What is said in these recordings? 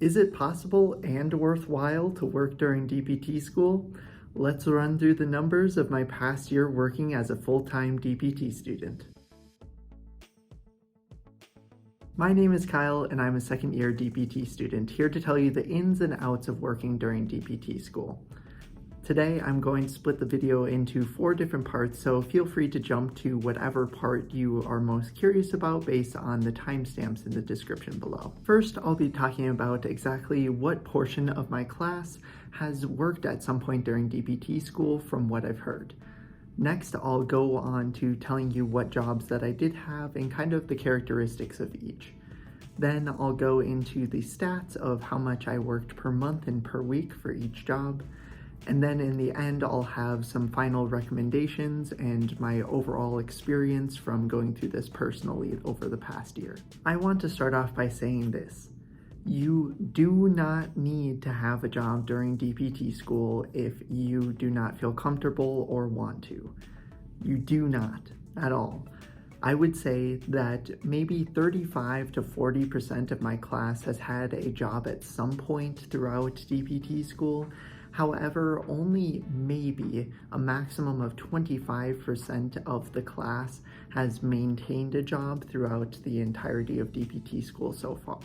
Is it possible and worthwhile to work during DPT school? Let's run through the numbers of my past year working as a full-time DPT student. My name is Kyle and I'm a second-year DPT student, here to tell you the ins and outs of working during DPT school. Today I'm going to split the video into 4 different parts, so feel free to jump to whatever part you are most curious about based on the timestamps in the description below. First, I'll be talking about exactly what portion of my class has worked at some point during DPT school from what I've heard. Next, I'll go on to telling you what jobs that I did have and kind of the characteristics of each. Then I'll go into the stats of how much I worked per month and per week for each job. And then in the end, I'll have some final recommendations and my overall experience from going through this personally over the past year. I want to start off by saying this. You do not need to have a job during DPT school if you do not feel comfortable or want to. You do not at all. I would say that maybe 35 to 40% of my class has had a job at some point throughout DPT school. However, only maybe a maximum of 25% of the class has maintained a job throughout the entirety of DPT school so far.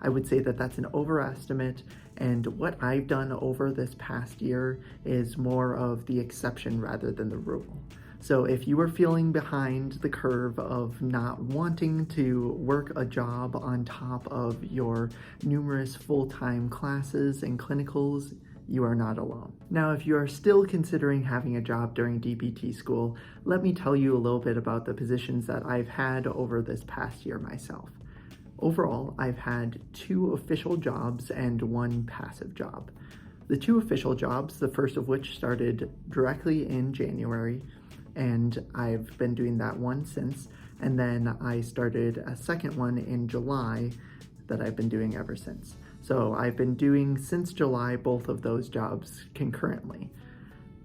I would say that that's an overestimate, and what I've done over this past year is more of the exception rather than the rule. So if you are feeling behind the curve of not wanting to work a job on top of your numerous full-time classes and clinicals, you are not alone. Now, if you are still considering having a job during DPT school, let me tell you a little bit about the positions that I've had over this past year myself. Overall, I've had 2 official jobs and 1 passive job. The 2 official jobs, the first of which started directly in January, and I've been doing that one since, and then I started a second one in July that I've been doing ever since. So I've been doing, since July, both of those jobs concurrently.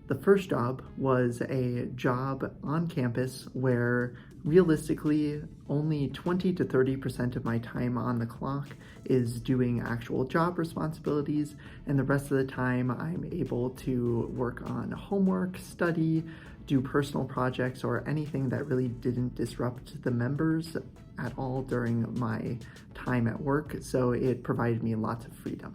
The first job was a job on campus where realistically only 20 to 30% of my time on the clock is doing actual job responsibilities, and the rest of the time I'm able to work on homework, study, do personal projects, or anything that really didn't disrupt the members at all during my time at work, so it provided me lots of freedom.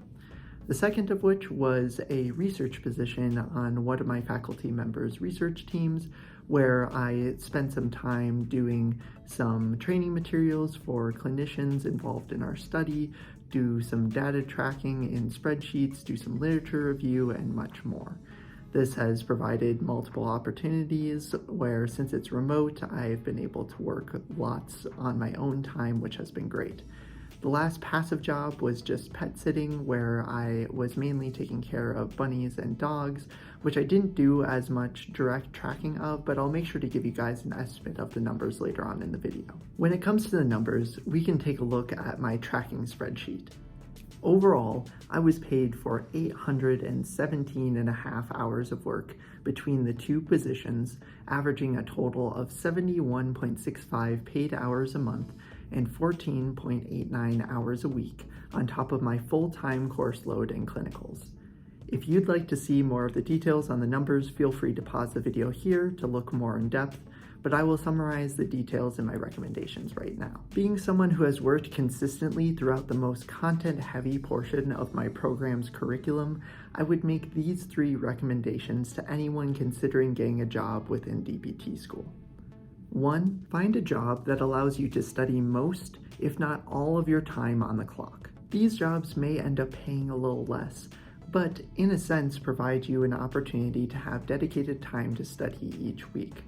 The second of which was a research position on one of my faculty members' research teams, where I spent some time doing some training materials for clinicians involved in our study, do some data tracking in spreadsheets, do some literature review, and much more. This has provided multiple opportunities where, since it's remote, I've been able to work lots on my own time, which has been great. The last passive job was just pet sitting, where I was mainly taking care of bunnies and dogs, which I didn't do as much direct tracking of, but I'll make sure to give you guys an estimate of the numbers later on in the video. When it comes to the numbers, we can take a look at my tracking spreadsheet. Overall, I was paid for 817.5 hours of work between the 2 positions, averaging a total of 71.65 paid hours a month and 14.89 hours a week on top of my full-time course load and clinicals. If you'd like to see more of the details on the numbers, feel free to pause the video here to look more in depth, but I will summarize the details in my recommendations right now. Being someone who has worked consistently throughout the most content-heavy portion of my program's curriculum, I would make these 3 recommendations to anyone considering getting a job within DPT school. 1. Find a job that allows you to study most, if not all, of your time on the clock. These jobs may end up paying a little less, but in a sense provide you an opportunity to have dedicated time to study each week.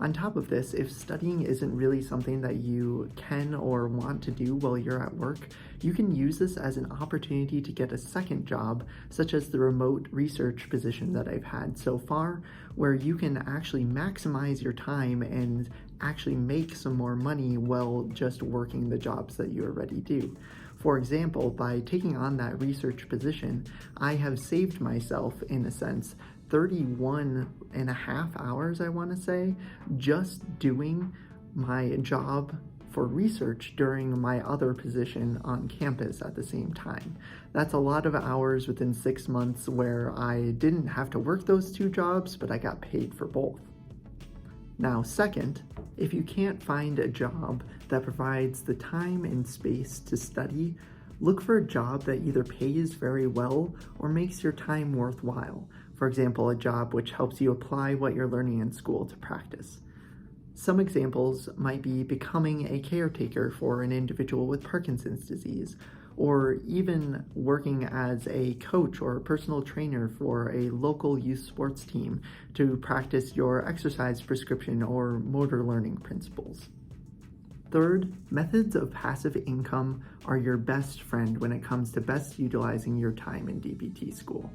On top of this, if studying isn't really something that you can or want to do while you're at work, you can use this as an opportunity to get a second job, such as the remote research position that I've had so far, where you can actually maximize your time and actually make some more money while just working the jobs that you already do. For example, by taking on that research position, I have saved myself, in a sense, 31.5 hours, I want to say, just doing my job for research during my other position on campus at the same time. That's a lot of hours within 6 months where I didn't have to work those two jobs, but I got paid for both. Now, second, if you can't find a job that provides the time and space to study, look for a job that either pays very well or makes your time worthwhile. For example, a job which helps you apply what you're learning in school to practice. Some examples might be becoming a caretaker for an individual with Parkinson's disease, or even working as a coach or a personal trainer for a local youth sports team to practice your exercise prescription or motor learning principles. Third, methods of passive income are your best friend when it comes to best utilizing your time in DPT school.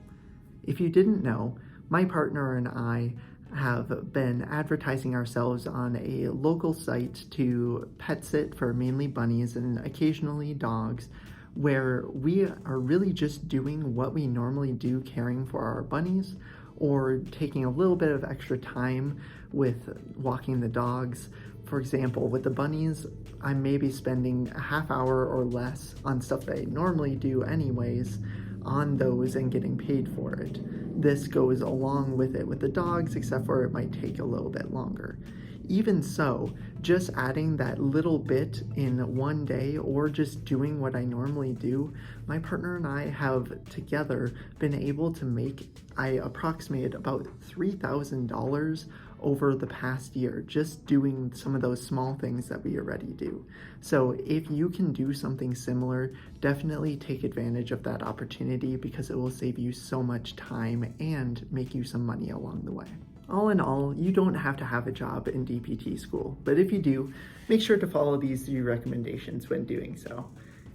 If you didn't know, my partner and I have been advertising ourselves on a local site to pet sit for mainly bunnies and occasionally dogs, where we are really just doing what we normally do caring for our bunnies, or taking a little bit of extra time with walking the dogs. For example, with the bunnies, I may be spending a half hour or less on stuff that I normally do anyways on those and getting paid for it. This goes along with it with the dogs, except for it might take a little bit longer. Even so, just adding that little bit in one day or just doing what I normally do, my partner and I have together been able to make, I approximate about $3,000 over the past year, just doing some of those small things that we already do. So if you can do something similar, definitely take advantage of that opportunity because it will save you so much time and make you some money along the way. All in all, you don't have to have a job in DPT school, but if you do, make sure to follow these 3 recommendations when doing so.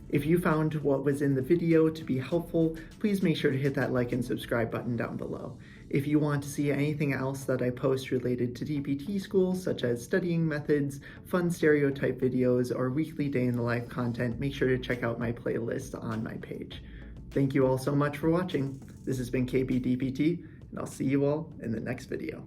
If you found what was in the video to be helpful, please make sure to hit that like and subscribe button down below. If you want to see anything else that I post related to DPT school, such as studying methods, fun stereotype videos, or weekly day in the life content, make sure to check out my playlist on my page. Thank you all so much for watching. This has been KBDPT, and I'll see you all in the next video.